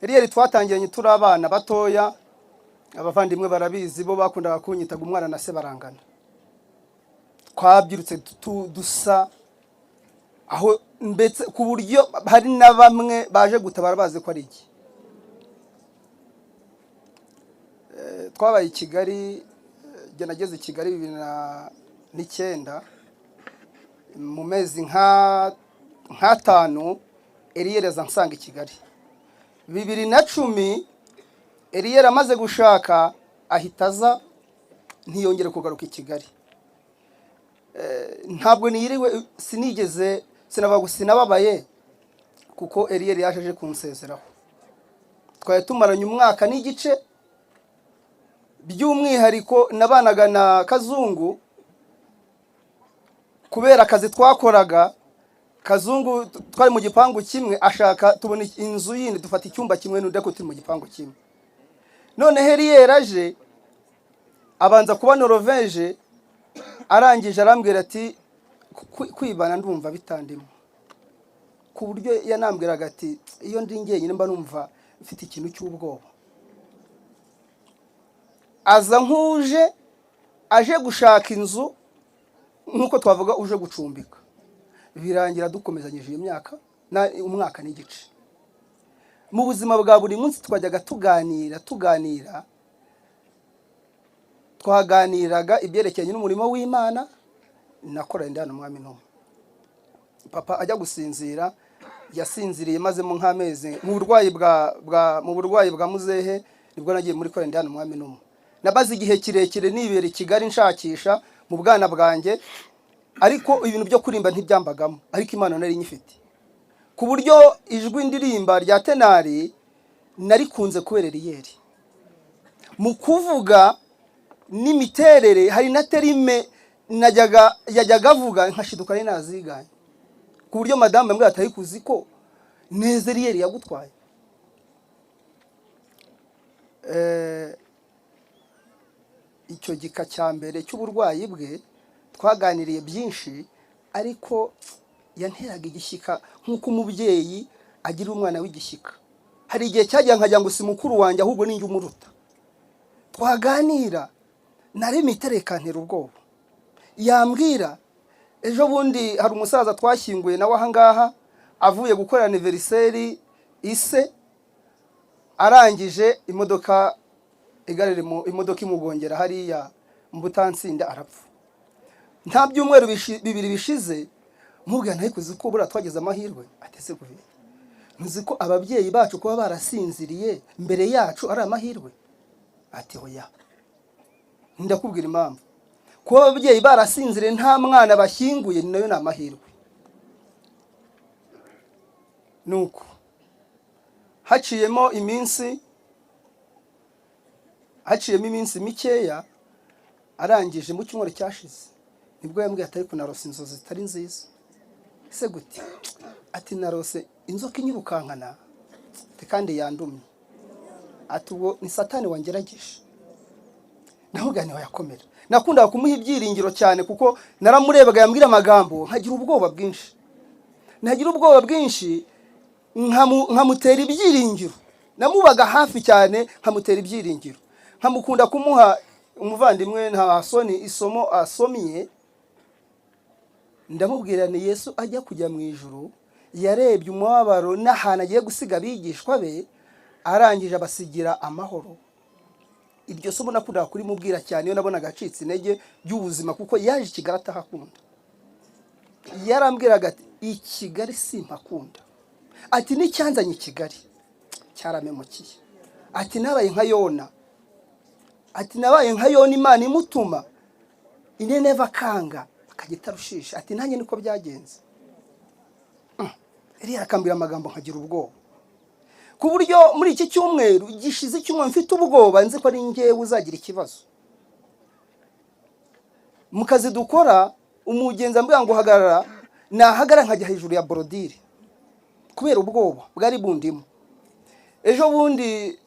Eliyeli twatangiranye turi abana batoya, abavandimwe barabizi, bo bakundaga kunyitaga umwana na se barangana. Twabyirutse dusa, aho mbetse ku buryo hari na bamwe baje gutabara bazi ko ari iki. Twabaye i Kigali, jye nageze i Kigali 2009, mu mezi nk'atanu Eliyeli aza nsanga i Kigali. 2010 Eliyeli amaze gushaka ahita aza, ntiyongere kugaruka i Kigali. Ntabwo niyiriwe, sinigeze sinababaye kuko Eliyeli yaje kunsezeraho. Twari tumaranye umwaka n'igice, by'umwihariko nabanaga na Kazungu kubera akazi twakoraga. Kazungu twari mu gipangu kimwe, ashaka tubona inzu yindi dufata icyumba kimwe n'undi ko turi mu gipangu kimwe. None Eliyeli aje abanza kuba Norvège, arangije arambwira ati kwibana ndumva bitandimo, ku buryo yanambwiraga ati iyo ndi ngenyine mba numva mfite ikintu cy'ubwoba. Aza nkuje aje gushaka inzu, nkuko twavuga uje gucumbika. Birangira dukomezanyije imyaka umwaka n'igice. Mu buzima bwa buri munsi twajyaga twaganiraga ibyerekeranye n'umurimo w'Imana, nakora ndana umwami no. Papa ajya gusinzira, yasinziriye maze mu nk'amezi mu burwayi bwa muzehe, nibwo nagiye muri kora ndana umwami no. Nabaze igihe kirekire nibere i Kigali nshakisha mu bwana bwanjye, ariko ibintu byo kurimba ntibyambagamo, ariko Imana nari nyifite. Ku buryo ijwi ndirimba rya tenari nari kunze kubera Eliyeli. Mu kuvuga n'imiterere hari na terime yajyaga avuga nkashiduka ari naziganye. Ku buryo madame mbwa atari kuzi ko neza Eliyeli yagutwaye. Icyo gika cya mbere cy'uburwayi bwe twaganiriye byinshi, ariko yanteraga igishyika nk'uko umubyeyi agira umwana w'igishyika. Hari igihe cyajya nkajya ngo si mukuru wanjye ahubwo ninjye umuruta. Twaganira nari miterekantera ubwoba. Yambwira ejo bundi hari umusaza twashyinguye nawe aha ngaha avuye gukora anniversaire ise, arangije imodoka imodoka imugongera hariya mu Butansinda arapfa. Nta byumweru bibiri bishize mubwira ntaye kuzi ko bura twageze amahirwe atese kuvi. Ntuzi ko ababyeyi bacu kuba barasinziriye mbere yacu ari amahirwe? Ati hoya. Ndakubwira impamvu. Kuba ababyeyi barasinziriye nta mwana bashyinguye nayo ni amahirwe. Nuko haciyemo iminsi mikeya, arangije mu cyumweru cyashize nibwo yambwiye atari kunarose inzozi zitari nziza. Se gute? Ati narose inzoka inyirukankana kandi yandumye. Ati ubwo ni Satani wangerageje. Naho gane wayakomera. Nakundaga kumuha ibyiringiro cyane kuko naramurebaga yambwira amagambo nkagira ubwoba bwinshi. Nkamutera ibyiringiro. Namubaga hafi cyane nkamutera ibyiringiro. Nkamukunda kumuha umuvandimwe nta soni isomo asomye. Ndamubwira ni Yesu ajya kujya mu ijuru, yarebye umubabaro n'ahantu agiye gusiga abigishwa be, arangije abasigira amahoro. Iryo somo nakundaga kuri mubwira cyane iyo nabonaga acitse intege by'ubuzima, kuko yaje i Kigali atahakunda. Yarambwiraga ati i Kigali simpakunda. Ati n'icyanzanye i Kigali cyaramemukiye. Ati nabaye nka Yona. Ati nabaye nka Yona Imana imutuma Nineve akanga akagitarushisha. Ati nanjye niko byagenze. Eliyeli akambira amagambo nkagira ubwoba. Ku buryo muri iki cyumweru gishize icyumweru mfite ubwoba nzi ko ari ngewe uzagira ikibazo. Mu kazi dukora umugenzi ambwira ngo hagarara, nahagara nkajya hejuru ya borodire kubera ubwoba bwari bundimo. Ejo bundi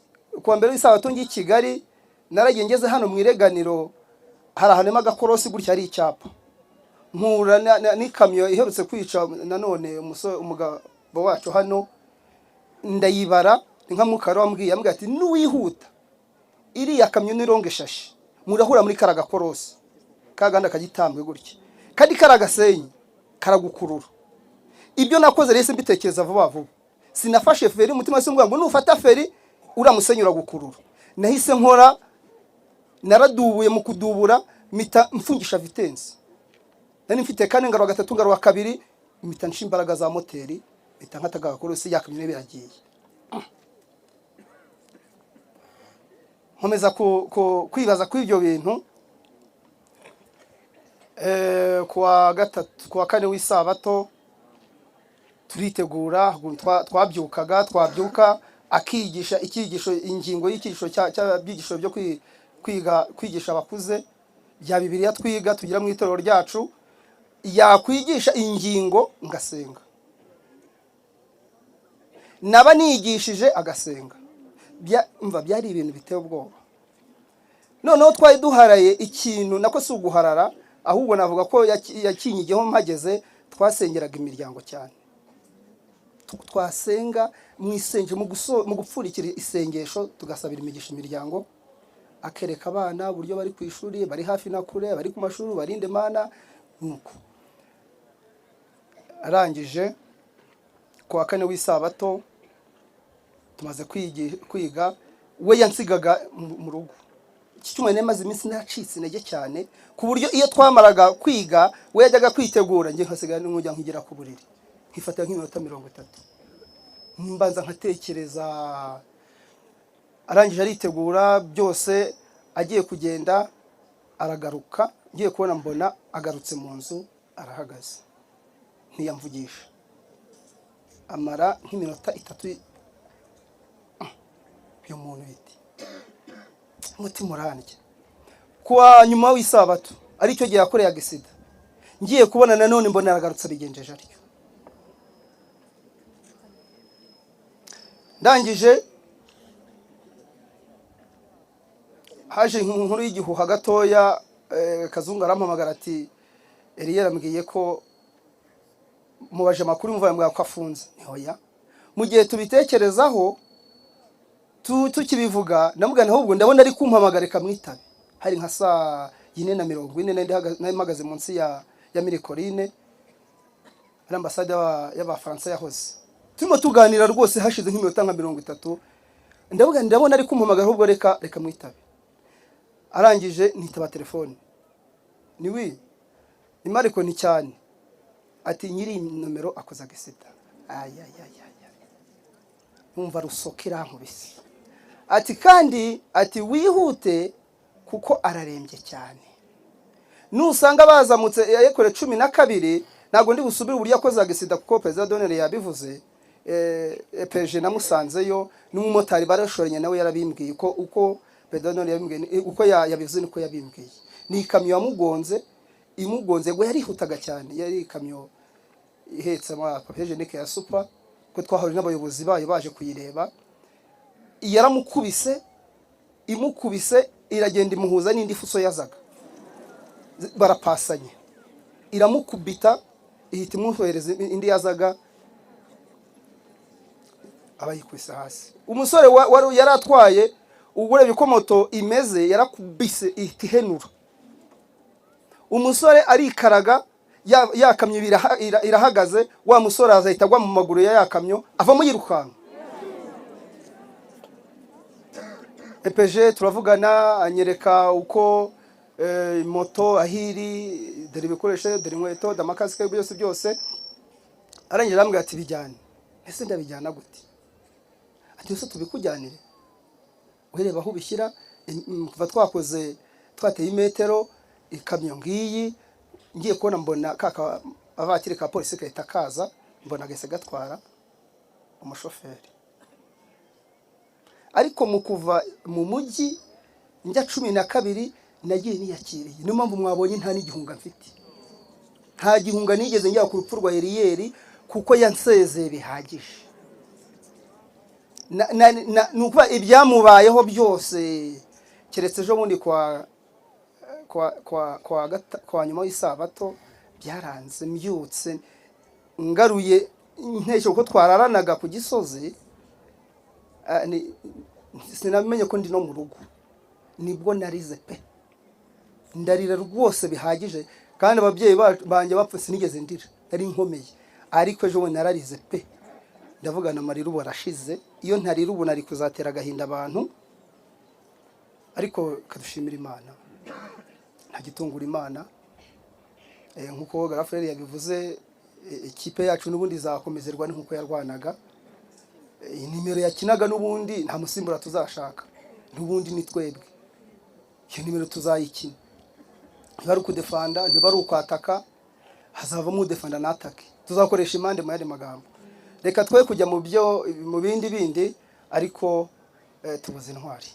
kuwa mbere w'isabato ngi Kigali naragiye ngeze hano mu ireganiro, hari ahantu agakorosi gutya ari icyapa. Mpura n'ikamyo iherutse kwica nanone umugabo wacu hano, ndayibara ni nka mukara wambwiye ati nuwihuta iriya kamyo nironge shashi murahura muri karaga korosi kaganda kagitambwe gutya kandi karagasenyi karagukurura. Ibyo nakoze rese mbitekereza vuba vuba, sinafashe feri umutima wese ngo nufata feri uramusenyura gukurura. Nahise nkora, naradubuye mu kudubura mita mfungisha vitensi. Nani mfite kane ngaro gatatu ngaro kabiri mita nshimbaraga za moteri mita nkataga korosi yakamye biragiye. Nkomeza kwibaza ku ibyo bintu. Kuwa kane w'isabato turitegura, twabyuka akigisha ikigisho, ingingo y'ikigisho cy'abyigisho byo kwigisha abakuze bya Bibiliya twiga tugira mu itorero ryacu, yakwigisha ingingo ngasenga, naba nigishije agasenga. Byari ibintu biteye ubwoba. Noneho twari duharaye ikintu, nako si uguharara ahubwo navuga ko yakinyigeho mpageze, twasengeraga imiryango cyane. Twasenga mu isengesho, mu gupfurikira isengesho tugasabira imigisha imiryango, akereka abana buryo bari ku ishuri, bari hafi na kure, bari ku mashuri, barinde mana. Nuko arangije kuwa kane w'isabato tumaze kwiga, we yansigaga mu rugo. Iki cyuma nemaze iminsi nacitse intege cyane ku buryo iyo twamaraga kwiga we yajyaga kwitegura, nge nkasigaye n'umujya nkigira ku buriri nkifatira nk'iminota 30 mbanza nkatekereza. Arangije aritegura byose, agiye kugenda aragaruka, ngiye kubona mbona agarutse mu nzu arahagaze, ntiyamvugisha. Amara nk'iminota 3 byo muntu biti umutima urandya. Kuwa nyuma w'isabato ari cyo gihe yakoreye agisida, ngiye kubona nanone mbona aragarutse bigenjeje aryo. Ndangije haje inkuru y'igihuha gatoya, Kazungu arampamagara ati Eliya ambwiye ko mubaje amakuru mvuye mbwa ko afunze. Nihoya mu gihe tubitekerezaho tukibivuga, namugana ahubwo ndabona ari kumpamagara kamwitabe. Hari nka saa 4:40 nari mpagaze munsi ya Mirikorine, ari ambasade y'Abafaransa yahoze. Turimo tuganira rwose hashize nk'iminota nka 30, ndabona ari kumpamagara ahubwo reka mwitabe. Arangije nitaba telefone, niwi ni Mariko ni cyane, ati nyiri nomero akoza gisita. Numva rusokera nkubisi. Ati kandi ati wihute kuko ararembye cyane. Nusanga bazamutse yakore 12 nago ndi busubira uburyo akoza agisida kuko President Donere yabivuze. Peje namusanzeyo n'umumotari barashoranye nawe yarabimbwiye uko President Donere yabimbwiye uko yabivuze niko yabimbwiye. Ni ikamyo yamugonze, imugonze ngo yarihutaga cyane, yari ikamyo ihetse ama Peje nike ya super ko twahori n'abayobozi bayo baje kuyireba. Yaramukubise, imukubise iragenda imuhuza n'indi fuso yazaga, barapasanye, iramukubita ihita imuhereza indi yazaga, abayikwisa hasi. Umusore wari yaratwaye ugurebye uko moto imeze yarakubise ihita ihenura. Umusore arikaraga, yakamyo irahagaze, wa musore azahita agwa mu maguru ya yakamyo avamo yirukanka. EPG turavugana, anyereka uko moto ahiri, deri bikoreshe, deri nkweto, damakasike byose. Arangije arambwira ati bijyane. Ese ndabijyana gute? Ati yose tubikujyanire. Ureba aho bishyira, kuva twateye imetero, ikamyo ngiyi, ngiye kubona mbona kaka avatire ka polisi kahita kaza, mbona gese gatwara umushoferi. Ariko mu kuva mu mujyi njya 12 nagiye niyakiriye. Niyo mpamvu mwabonye nta n'igihunga mfite. Nta gihunga nigeze njya ku rupfu rwa Eliyeri kuko yansezeye bihagije. Nukuba ibyamubayeho byose keretse ejo bundi kwa nyuma w'isabato byaranze mbyutse ngaruye intesho ko twararanaga ku Gisozi. sinamenye ko ndi no mu rugo, nibwo narize pe, ndarira rwose bihagije, kandi ababyeyi banjye bapfa sinigeze ndira, nari nkomeye, ariko ejo bundi nararize pe, ndavugana amarira ubu arashize. Iyo ntarira ubu nari kuzatera agahinda abantu, ariko kadushimira Imana, nta gitungura Imana. Nk'uko Garafureri yabivuze, ikipe yacu n'ubundi izakomezerwa nk'uko yarwanaga. Nimero yakinaga n'ubundi nta musimbura tuzashaka, n'ubundi ni twebwe, iyo nimero tuzayikina. Niba ari ukudefanda, niba ari ukwataka, hazavamo udefanda n'atake, tuzakoresha impande mu yandi magambo. Reka twe kujya mu bindi, ariko tubuze intwari.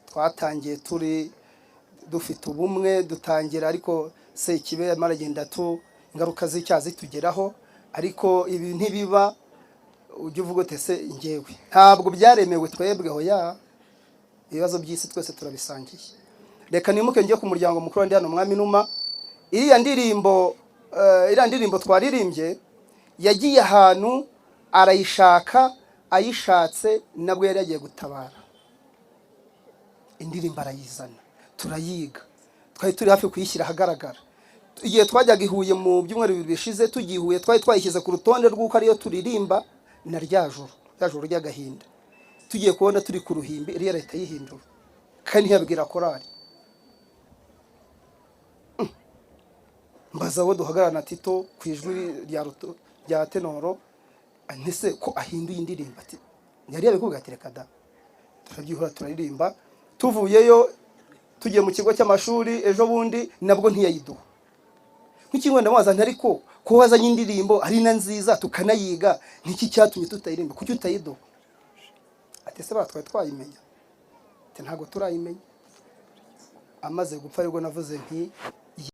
Twatangiye turi dufite ubumwe, dutangira, ariko Sekibe maragenda ingaruka z'icyaha zitugeraho, ariko ibi ntibiba ujye uvuga uti ese njyewe ntabwo byaremewe twebwe. Hoya, ibibazo by'isi twese turabisangiye. Reka nimuke njye ku muryango mukuru ndi hano Umwami Numa. Iriya ndirimbo twaririmbye yagiye ahantu arayishaka, ayishatse nabwo yari yagiye gutabara. Indirimbo arayizana, turayiga, twari turi hafi kuyishyira ahagaragara. Igihe twajyaga i Huye mu byumweru bibiri bishize, tugiye Huye twari twayishyize ku rutonde rw'uko ariyo turirimba na rya joro ry'agahinda. Tugiye kubona turi ku ruhimbi, iriya leta yihindura, kandi ntiyabwira korari. Mbaza abo duhagararana Tito ku ijwi rya tenoro, ntese ko ahinduye indirimbo, ati yari yabikubwira ati reka da. Turabyihura turaririmba, tuvuyeyo tugiye mu kigo cy'amashuri ejo bundi nabwo ntiyayiduha. Nk'ikigo ndamubaza nti ariko ko wazanye indirimbo ari na nziza tukanayiga, niki cyatumye tutayirimba, kuki utayiduha? Ati se batwaye twayimenya? Ati ntago turayimenya. Amaze gupfa rero navuze nti